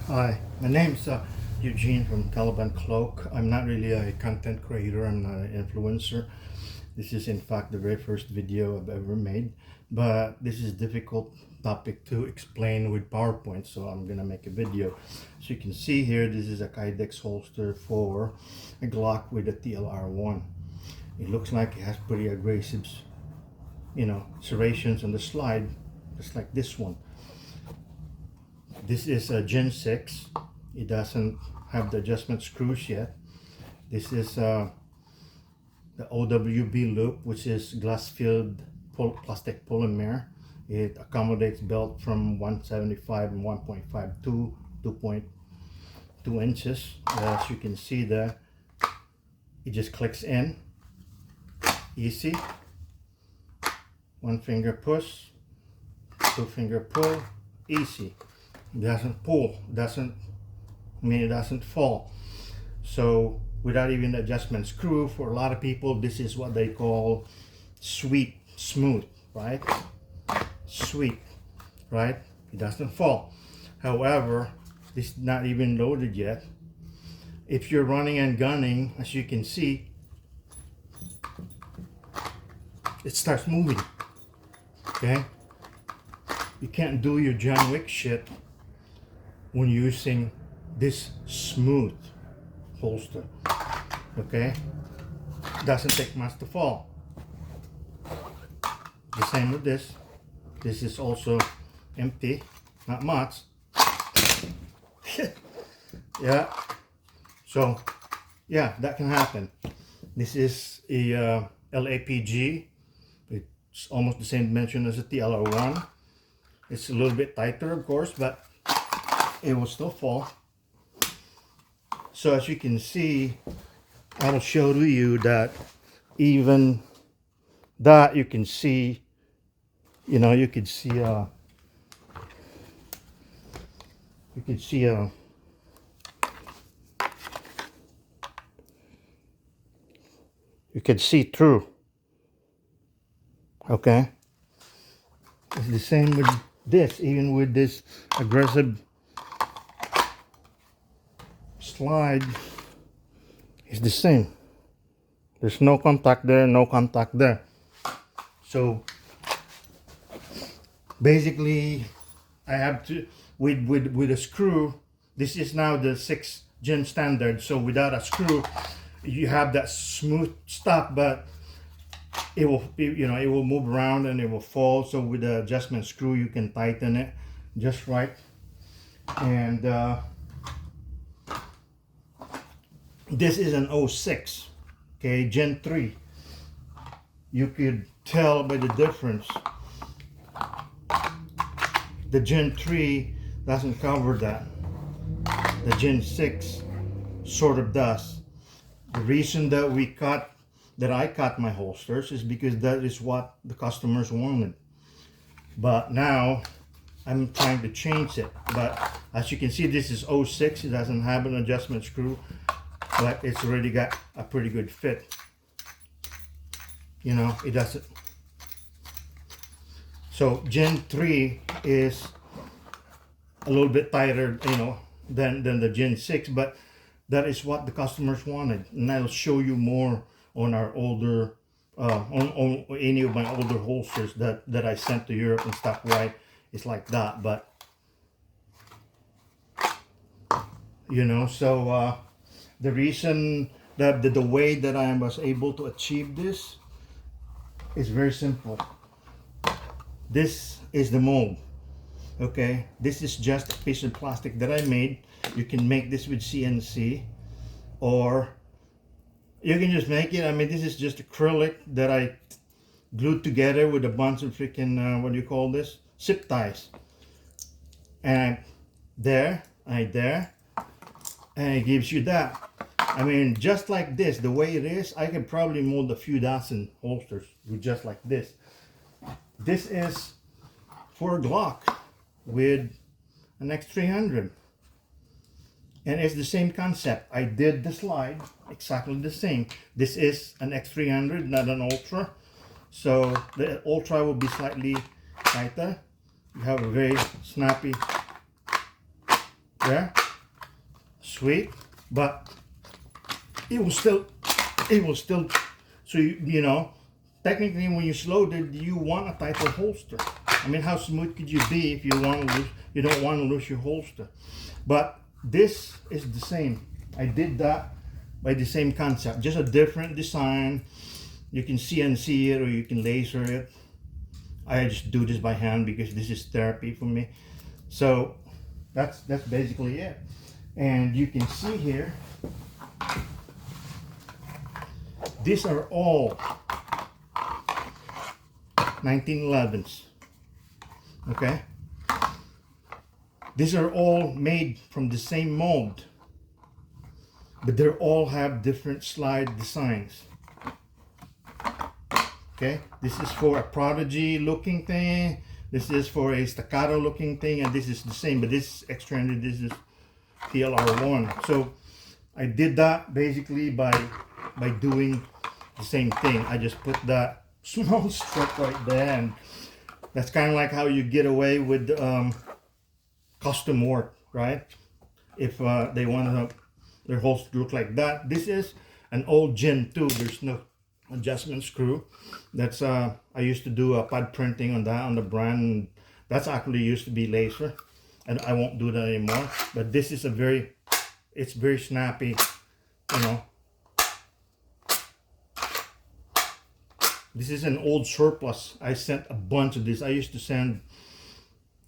Hi, my name's Eugene from Caliban Cloak. I'm not really a content creator, I'm not an influencer. This is in fact the very first video I've ever made, but this is a difficult topic to explain with PowerPoint, so I'm gonna make a video. As you can see here, this is a Kydex holster for a Glock with a TLR1. It looks like it has pretty aggressive, serrations on the slide, just like this one. This is a Gen 6. It doesn't have the adjustment screws yet. This is the OWB loop, which is glass-filled plastic polymer. It accommodates belt from 175 and 1.5 to 2.2 inches. As you can see there, it just clicks in. Easy. One finger push, two finger pull, easy. It doesn't pull, it doesn't fall. So without even adjustment screw, for a lot of people this is what they call smooth, right? Sweet, right? It doesn't fall. However, this is not even loaded yet. If you're running and gunning, as you can see, it starts moving. Okay, you can't do your John Wick shit when using this smooth holster. Okay, doesn't take much to fall. The same with this. This is also empty, not much. Yeah, so yeah, that can happen. This is a LAPG. It's almost the same dimension as a TLR1. It's a little bit tighter, of course, but it will still fall. So as you can see, I'll show to you that even that you can see, you can see through. Okay, it's the same with this. Even with this aggressive slide, it's the same. There's no contact there, no contact there. So basically I have to with a screw. This is now the 6th gen standard, so without a screw you have that smooth stuff, but it will it will move around and it will fall. So with the adjustment screw you can tighten it just right. And this is an 06, okay, Gen 3. You could tell by the difference. The Gen 3 doesn't cover that. The Gen 6 sort of does. The reason that I cut my holsters is because that is what the customers wanted. But now I'm trying to change it. But as you can see, this is 06. It doesn't have an adjustment screw, but it's already got a pretty good fit. It doesn't. So Gen 3 is a little bit tighter, than the Gen 6, but that is what the customers wanted. And I'll show you more on our older, on any of my older holsters that I sent to Europe and stuff, why it's like that. But so the reason that the way that I was able to achieve this is very simple. This is the mold. Okay, this is just a piece of plastic that I made. You can make this with CNC, or you can just make it. I mean, this is just acrylic that I glued together with a bunch of freaking what do you call this, zip ties. And there, and it gives you that. I mean, just like this, the way it is, I can probably mold a few dozen holsters with just like this. This is for a Glock with an X300. And it's the same concept. I did the slide exactly the same. This is an X300, not an Ultra. So the Ultra will be slightly tighter. You have a very snappy there, sweet, but it will still, so you know, technically when you slow it, you want a tighter holster. I mean, how smooth could you be if you don't want to lose your holster? But this is the same. I did that by the same concept, just a different design. You can CNC it or you can laser it. I just do this by hand because this is therapy for me. So that's basically it. And you can see here, these are all 1911s. Okay, these are all made from the same mold, but they all have different slide designs. Okay, this is for a Prodigy looking thing, this is for a staccato looking thing, and this is the same, but this is extended, this is TLR1. So I did that basically by doing the same thing. I just put that small strip right there, and that's kind of like how you get away with custom work, right? If they want their holster to look like that. This is an old Gen 2. There's no adjustment screw. That's I used to do a pad printing on that, on the brand. That's actually used to be laser, and I won't do that anymore. But this is it's very snappy, you know. This is an old surplus. I sent a bunch of this. I used to send,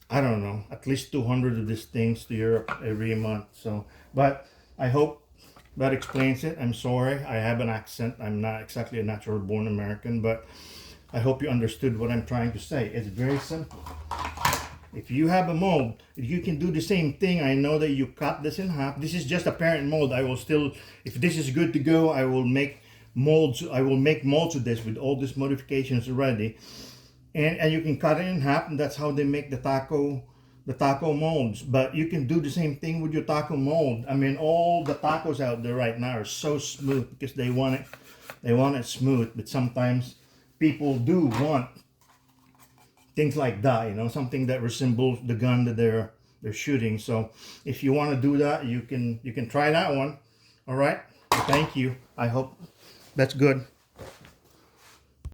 I don't know, at least 200 of these things to Europe every month. So, but I hope that explains it. I'm sorry, I have an accent. I'm not exactly a natural born American, but I hope you understood what I'm trying to say. It's very simple. If you have a mold, you can do the same thing. I know that you cut this in half. This is just a parent mold. I will still, if this is good to go, I will make molds. I will make molds of this with all these modifications already, and you can cut it in half, and that's how they make the taco molds. But you can do the same thing with your taco mold. I mean, all the tacos out there right now are so smooth because they want it smooth. But sometimes people do want things like that, you know, something that resembles the gun that they're shooting. So if you want to do that, you can try that one. All right, thank you. I hope that's good.